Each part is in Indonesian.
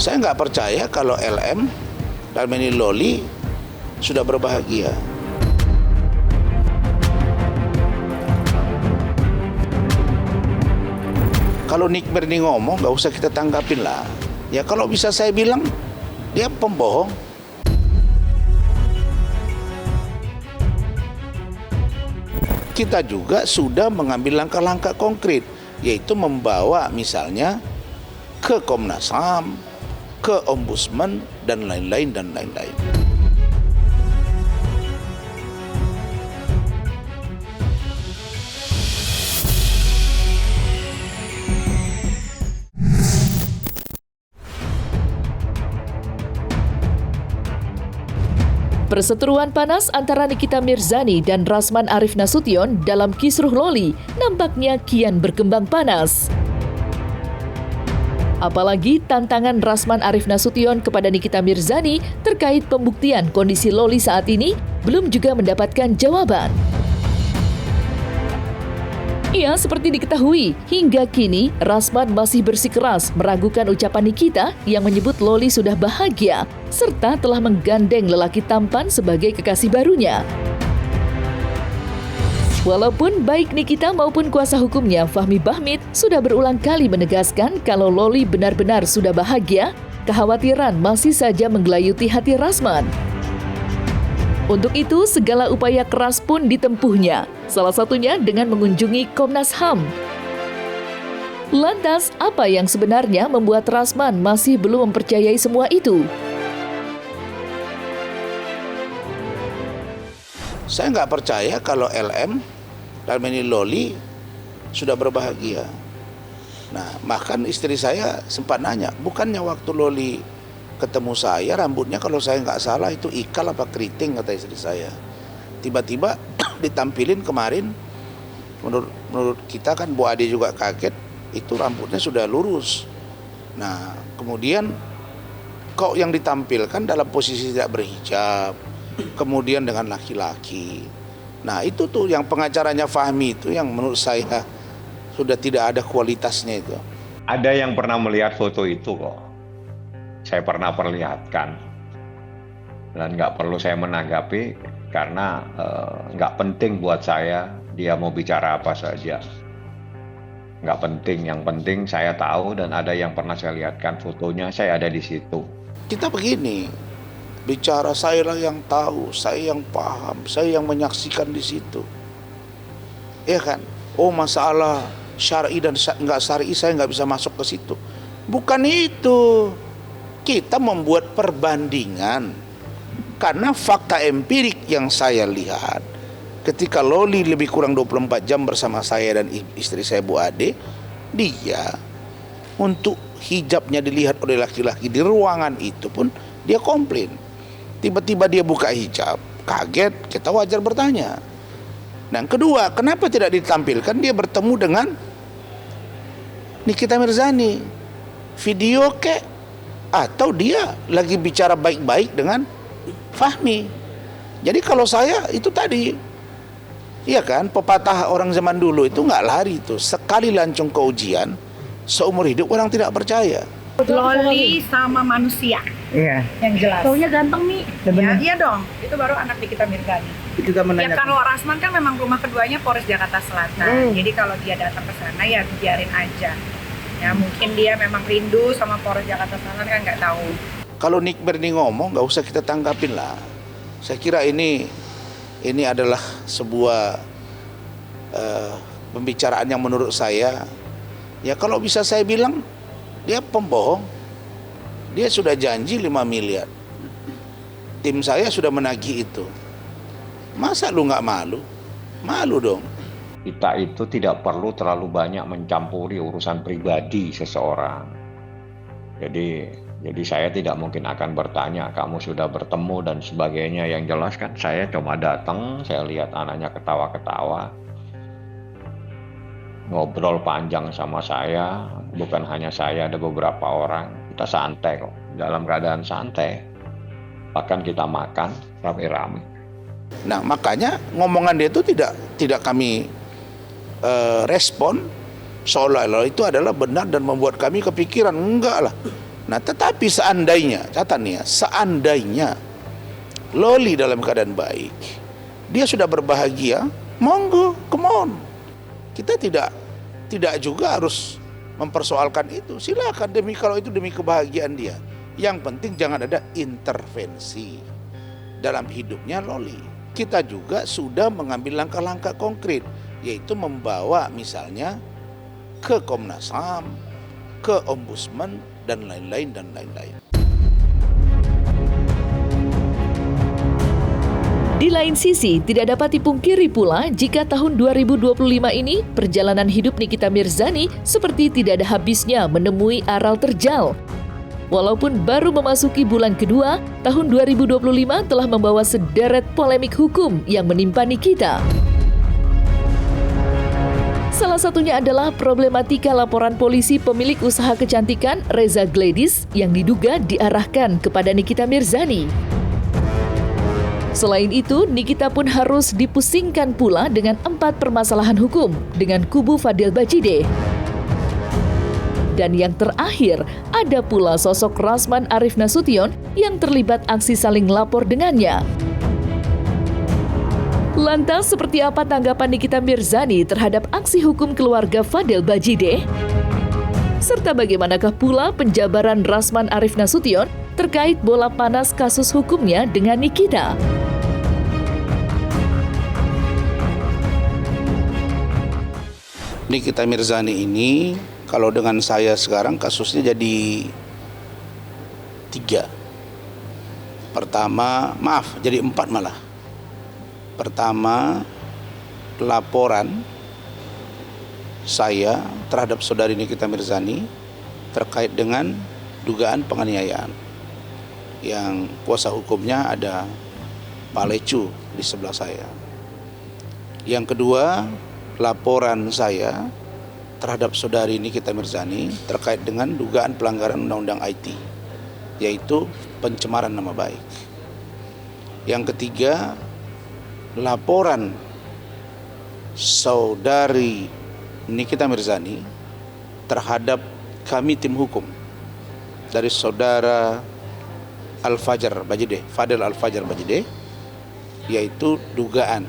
Saya nggak percaya kalau LM dan ini Loli sudah berbahagia. Kalau Nick Berni ngomong, nggak usah kita tanggapin lah. Ya kalau bisa saya bilang, dia pembohong. Kita juga sudah mengambil langkah-langkah konkret, yaitu membawa misalnya ke Komnas HAM, ke Ombudsman, dan lain-lain, dan lain-lain. Perseteruan panas antara Nikita Mirzani dan Rasman Arif Nasution dalam kisruh Loli nampaknya kian berkembang panas. Apalagi tantangan Rasman Arif Nasution kepada Nikita Mirzani terkait pembuktian kondisi Loli saat ini belum juga mendapatkan jawaban. Ya, seperti diketahui, hingga kini Rasman masih bersikeras meragukan ucapan Nikita yang menyebut Loli sudah bahagia serta telah menggandeng lelaki tampan sebagai kekasih barunya. Walaupun baik Nikita maupun kuasa hukumnya Fahmi Bahmid sudah berulang kali menegaskan kalau Loli benar-benar sudah bahagia, kekhawatiran masih saja menggelayuti hati Rasman. Untuk itu, segala upaya keras pun ditempuhnya, salah satunya dengan mengunjungi Komnas HAM. Lantas, apa yang sebenarnya membuat Rasman masih belum mempercayai semua itu? Saya nggak percaya kalau LM dan ini Loli sudah berbahagia. Nah, bahkan istri saya sempat nanya, bukannya waktu Loli ketemu saya, rambutnya kalau saya nggak salah itu ikal apa keriting, kata istri saya. Tiba-tiba ditampilin kemarin, menurut kita kan Bu Ade juga kaget, itu rambutnya sudah lurus. Nah, kemudian kok yang ditampilkan dalam posisi tidak berhijab, kemudian dengan laki-laki. Nah, itu tuh yang pengacaranya Fahmi itu yang menurut saya sudah tidak ada kualitasnya itu. Ada yang pernah melihat foto itu kok. Saya pernah perlihatkan dan nggak perlu saya menanggapi karena nggak penting buat saya dia mau bicara apa saja, nggak penting. Yang penting saya tahu dan ada yang pernah saya lihatkan fotonya, saya ada di situ. Kita begini, bicara saya lah yang tahu, saya yang paham, saya yang menyaksikan di situ, ya kan? Oh, masalah syar'i dan nggak syar'i saya nggak bisa masuk ke situ. Bukan itu. Kita membuat perbandingan karena fakta empirik yang saya lihat ketika Loli lebih kurang 24 jam bersama saya dan istri saya Bu Ade, dia untuk hijabnya dilihat oleh laki-laki di ruangan itu pun dia komplain. Tiba-tiba dia buka hijab, kaget, kita wajar bertanya. Dan kedua, kenapa tidak ditampilkan dia bertemu dengan Nikita Mirzani? Video kek? Atau dia lagi bicara baik-baik dengan Fahmi. Jadi kalau saya itu tadi, iya kan, pepatah orang zaman dulu itu nggak lari itu. Sekali lancung ke ujian, seumur hidup orang tidak percaya. Loli sama manusia. Iya. Yang jelas. Taunya ganteng nih. Ya, iya dong. Itu baru anak Nikita Mirzani. Juga Ya kalau Rasman kan memang rumah keduanya Polres Jakarta Selatan. Jadi kalau dia datang ke sana ya biarin aja. Ya mungkin dia memang rindu sama Polres Jakarta Selatan, kan nggak tahu. Kalau Nick Berni ngomong, nggak usah kita tanggapin lah. Saya kira ini adalah sebuah pembicaraan yang menurut saya, ya kalau bisa saya bilang, dia pembohong. Dia sudah janji 5 miliar. Tim saya sudah menagih itu. Masa lu nggak malu? Malu dong. Kita itu tidak perlu terlalu banyak mencampuri urusan pribadi seseorang. Jadi saya tidak mungkin akan bertanya, kamu sudah bertemu dan sebagainya. Yang jelas kan saya cuma datang, saya lihat anaknya ketawa-ketawa, ngobrol panjang sama saya. Bukan hanya saya, ada beberapa orang. Kita santai kok, dalam keadaan santai. Bahkan kita makan rame-rame. Nah, makanya ngomongan dia itu tidak kami respon seolah-olah itu adalah benar dan membuat kami kepikiran. Enggak lah. Nah, tetapi seandainya, catat nih ya, seandainya Loli dalam keadaan baik, dia sudah berbahagia, monggo, come on. Kita tidak juga harus mempersoalkan itu. Silakan, kalau itu demi kebahagiaan dia. Yang penting jangan ada intervensi dalam hidupnya Loli. Kita juga sudah mengambil langkah-langkah konkret, yaitu membawa misalnya ke Komnas HAM, ke Ombudsman, dan lain-lain. Di lain sisi, tidak dapat dipungkiri pula jika tahun 2025 ini perjalanan hidup Nikita Mirzani seperti tidak ada habisnya menemui aral terjal. Walaupun baru memasuki bulan kedua, tahun 2025 telah membawa sederet polemik hukum yang menimpa Nikita. Salah satunya adalah problematika laporan polisi pemilik usaha kecantikan Reza Gladys yang diduga diarahkan kepada Nikita Mirzani. Selain itu, Nikita pun harus dipusingkan pula dengan 4 permasalahan hukum dengan kubu Fadil Bajideh. Dan yang terakhir, ada pula sosok Rasman Arif Nasution yang terlibat aksi saling lapor dengannya. Lantas, seperti apa tanggapan Nikita Mirzani terhadap aksi hukum keluarga Fadil Bajideh? Serta bagaimanakah pula penjabaran Rasman Arif Nasution terkait bola panas kasus hukumnya dengan Nikita? Nikita Mirzani ini, kalau dengan saya sekarang kasusnya jadi 3. Pertama, jadi 4 malah. Pertama, laporan saya terhadap saudari Nikita Mirzani terkait dengan dugaan penganiayaan. Yang kuasa hukumnya ada Pak Lecu di sebelah saya. Yang kedua, laporan saya terhadap saudari Nikita Mirzani terkait dengan dugaan pelanggaran Undang-Undang IT, yaitu pencemaran nama baik. Yang ketiga, laporan saudari Nikita Mirzani terhadap kami tim hukum dari saudara Fadil Al-Fajar Bajideh, yaitu dugaan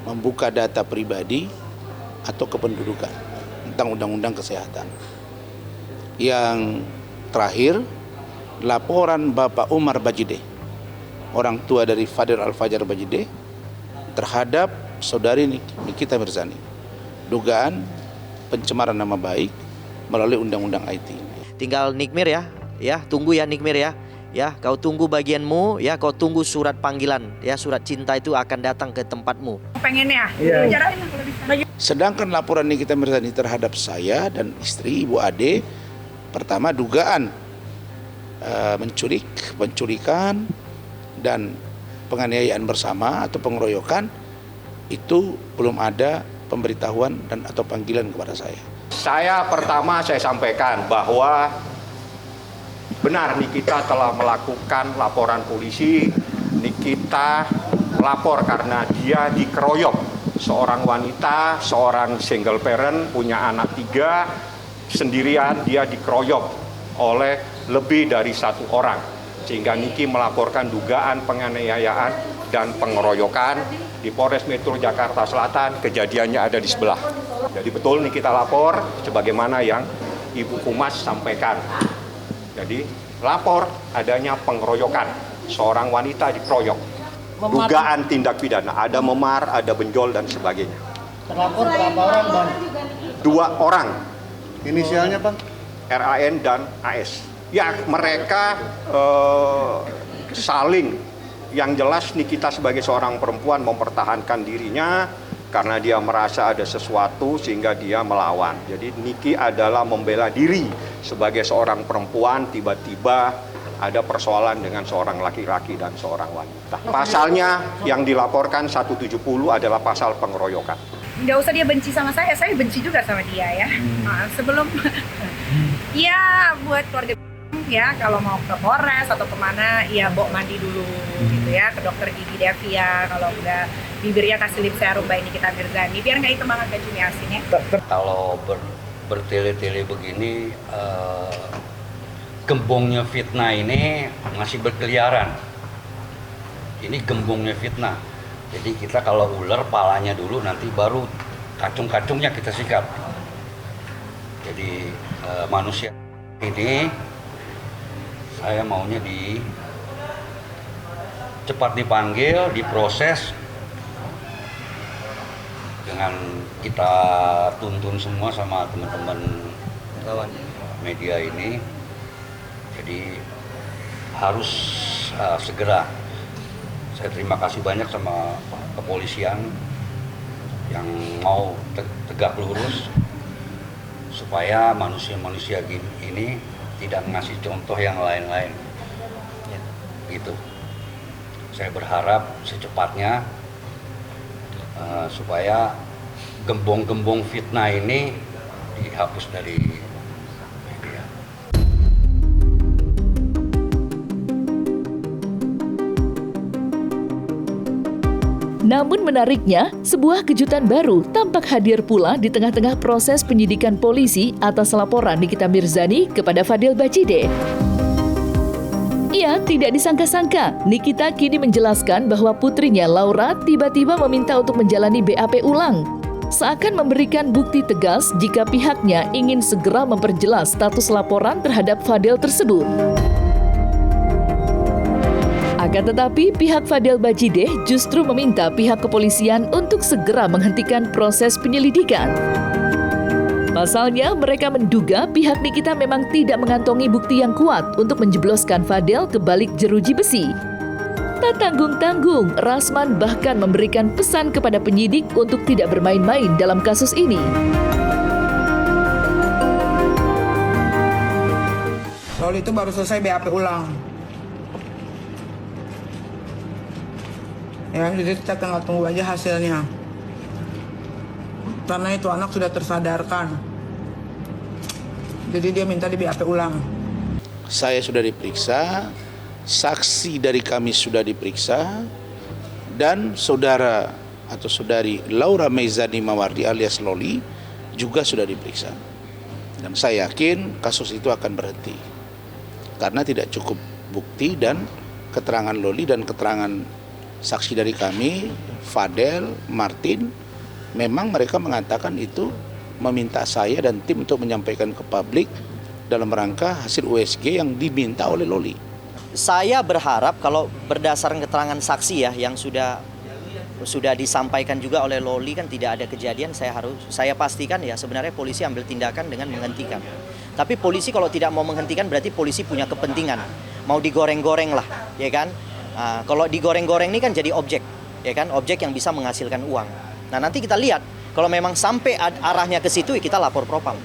membuka data pribadi atau kependudukan tentang Undang-Undang Kesehatan. Yang terakhir, laporan Bapak Umar Bajideh, orang tua dari Fadil Al-Fajar Bajideh, terhadap saudari Nikita Mirzani, dugaan pencemaran nama baik melalui Undang-Undang IT. Tinggal Nikmir ya, tunggu ya Nikmir ya, kau tunggu bagianmu, ya, kau tunggu surat panggilan, ya, surat cinta itu akan datang ke tempatmu. Pengennya, bicarain lah kalau bisa. Sedangkan laporan Nikita Mirzani terhadap saya dan istri Ibu Ade, pertama dugaan pencurikan dan penganiayaan bersama atau pengeroyokan, itu belum ada pemberitahuan dan atau panggilan kepada saya. Saya sampaikan bahwa benar Nikita telah melakukan laporan polisi. Nikita lapor karena dia dikeroyok. Seorang wanita, seorang single parent, punya anak 3, sendirian dia dikeroyok oleh lebih dari 1 orang. Sehingga Niki melaporkan dugaan penganiayaan dan pengeroyokan di Polres Metro Jakarta Selatan. Kejadiannya ada di sebelah. Jadi betul Nikita lapor sebagaimana yang Ibu Humas sampaikan. Jadi lapor adanya pengeroyokan, seorang wanita dikeroyok. Dugaan tindak pidana, ada memar, ada benjol dan sebagainya. Terlapor berapa orang, Bang? 2 orang. Inisialnya, Bang? RAN dan AS. Ya, mereka saling, yang jelas Nikita sebagai seorang perempuan mempertahankan dirinya karena dia merasa ada sesuatu sehingga dia melawan. Jadi Niki adalah membela diri sebagai seorang perempuan, tiba-tiba ada persoalan dengan seorang laki-laki dan seorang wanita. Pasalnya yang dilaporkan 170 adalah pasal pengeroyokan. Nggak usah dia benci sama saya benci juga sama dia ya. Nah, sebelum ya buat keluarga ya, kalau mau ke Polres atau kemana ya bawa mandi dulu gitu ya, ke dokter gigi Devia. Kalau udah bibirnya kasih lip serum by Nikita Mirzani biar nggak hitam banget kayak cumi asin ya. Kalau bertele-tele begini gembongnya fitnah ini masih berkeliaran. Ini gembongnya fitnah. Jadi kita kalau ular palanya dulu, nanti baru kacung-kacungnya kita sikat. Jadi manusia ini saya maunya cepat dipanggil, diproses, dengan kita tuntun semua sama teman-teman media ini. Jadi harus segera. Saya terima kasih banyak sama kepolisian yang mau tegak lurus supaya manusia-manusia ini tidak ngasih contoh yang lain-lain. Gitu. Saya berharap secepatnya supaya gembong-gembong fitnah ini dihapus dari media. Namun menariknya, sebuah kejutan baru tampak hadir pula di tengah-tengah proses penyidikan polisi atas laporan Nikita Mirzani kepada Fadel Bajideh. Ia tidak disangka-sangka, Nikita kini menjelaskan bahwa putrinya Laura tiba-tiba meminta untuk menjalani BAP ulang. Seakan memberikan bukti tegas jika pihaknya ingin segera memperjelas status laporan terhadap Fadel tersebut. Akan tetapi, pihak Fadel Bajideh justru meminta pihak kepolisian untuk segera menghentikan proses penyelidikan. Pasalnya, mereka menduga pihak Nikita memang tidak mengantongi bukti yang kuat untuk menjebloskan Fadel ke balik jeruji besi. Tak tanggung-tanggung, Rasman bahkan memberikan pesan kepada penyidik untuk tidak bermain-main dalam kasus ini. Soal itu baru selesai BAP ulang. Ya, jadi kita tinggal tunggu aja hasilnya. Karena itu anak sudah tersadarkan. Jadi dia minta di BAP ulang. Saya sudah diperiksa, saksi dari kami sudah diperiksa, dan saudara atau saudari Laura Meizani Mawardi alias Loli juga sudah diperiksa. Dan saya yakin kasus itu akan berhenti. Karena tidak cukup bukti dan keterangan Loli dan keterangan saksi dari kami, Fadel, Martin, memang mereka mengatakan itu meminta saya dan tim untuk menyampaikan ke publik dalam rangka hasil USG yang diminta oleh Loli. Saya berharap kalau berdasarkan keterangan saksi ya yang sudah disampaikan juga oleh Loli kan tidak ada kejadian, saya pastikan ya sebenarnya polisi ambil tindakan dengan menghentikan. Tapi polisi kalau tidak mau menghentikan berarti polisi punya kepentingan, mau digoreng-goreng lah, ya kan? Nah, kalau digoreng-goreng ini kan jadi objek, ya kan? Objek yang bisa menghasilkan uang. Nah nanti kita lihat kalau memang sampai arahnya ke situ kita lapor propam.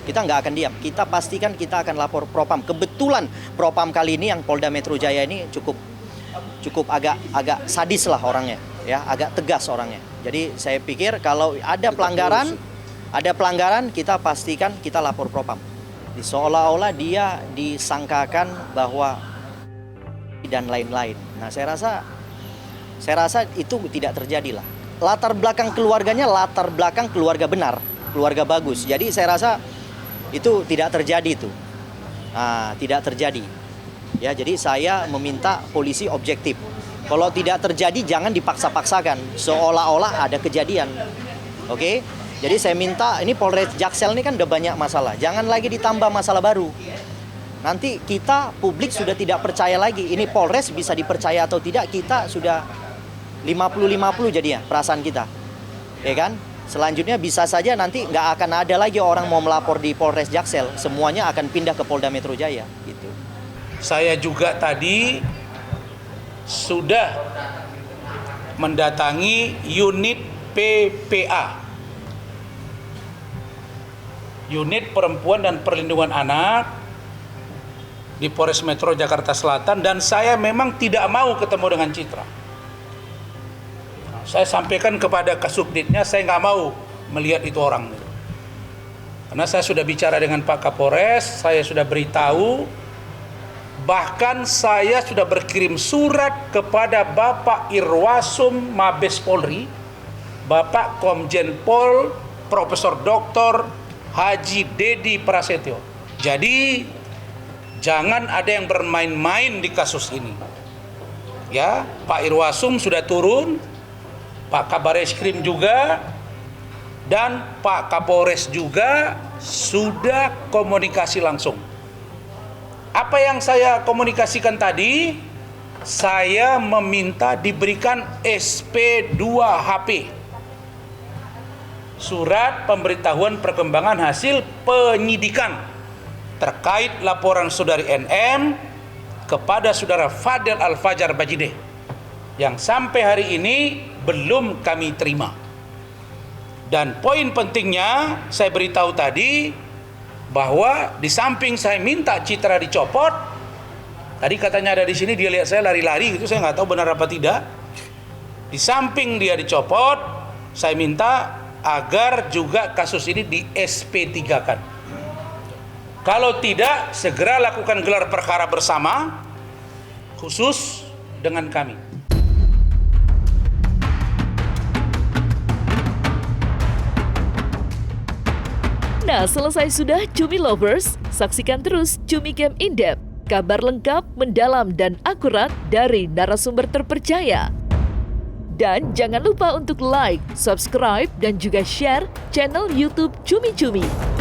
Kita nggak akan diam. Kita pastikan kita akan lapor propam. Kebetulan propam kali ini yang Polda Metro Jaya ini cukup agak sadis lah orangnya, ya agak tegas orangnya. Jadi saya pikir kalau ada pelanggaran kita pastikan kita lapor propam. Seolah-olah dia disangkakan bahwa dan lain-lain. Nah saya rasa itu tidak terjadi lah. Latar belakang keluarganya latar belakang keluarga benar, keluarga bagus. Jadi saya rasa itu tidak terjadi itu. Tidak terjadi. Ya, jadi saya meminta polisi objektif. Kalau tidak terjadi jangan dipaksa-paksakan seolah-olah ada kejadian. Oke? Jadi saya minta ini Polres Jaksel ini kan udah banyak masalah. Jangan lagi ditambah masalah baru. Nanti kita publik sudah tidak percaya lagi. Ini Polres bisa dipercaya atau tidak, kita sudah 50-50 jadinya perasaan kita, ya kan? Selanjutnya bisa saja nanti nggak akan ada lagi orang mau melapor di Polres Jaksel, semuanya akan pindah ke Polda Metro Jaya, gitu. Saya juga tadi sudah mendatangi unit PPA, unit Perempuan dan Perlindungan Anak di Polres Metro Jakarta Selatan, dan saya memang tidak mau ketemu dengan Citra. Saya sampaikan kepada Kasubditnya, saya nggak mau melihat itu orang. Karena saya sudah bicara dengan Pak Kapolres, saya sudah beritahu, bahkan saya sudah berkirim surat kepada Bapak Irwasum Mabes Polri, Bapak Komjen Pol Profesor Dr. Haji Dedi Prasetyo. Jadi jangan ada yang bermain-main di kasus ini. Ya, Pak Irwasum sudah turun, Pak Kabareskrim juga, dan Pak Kapolres juga sudah komunikasi langsung. Apa yang saya komunikasikan tadi, saya meminta diberikan SP2HP, surat pemberitahuan perkembangan hasil penyidikan terkait laporan saudari NM kepada saudara Fadel Al-Fajar Bajideh yang sampai hari ini belum kami terima. Dan poin pentingnya saya beritahu tadi bahwa di samping saya minta Citra dicopot, tadi katanya ada di sini dia lihat saya lari-lari gitu, saya nggak tahu benar apa tidak. Di samping dia dicopot, saya minta agar juga kasus ini di SP3-kan. Kalau tidak, segera lakukan gelar perkara bersama khusus dengan kami. Nah, selesai sudah Cumi Lovers, saksikan terus Cumi Game In-Depth, kabar lengkap, mendalam, dan akurat dari narasumber terpercaya. Dan jangan lupa untuk like, subscribe, dan juga share channel YouTube Cumi Cumi.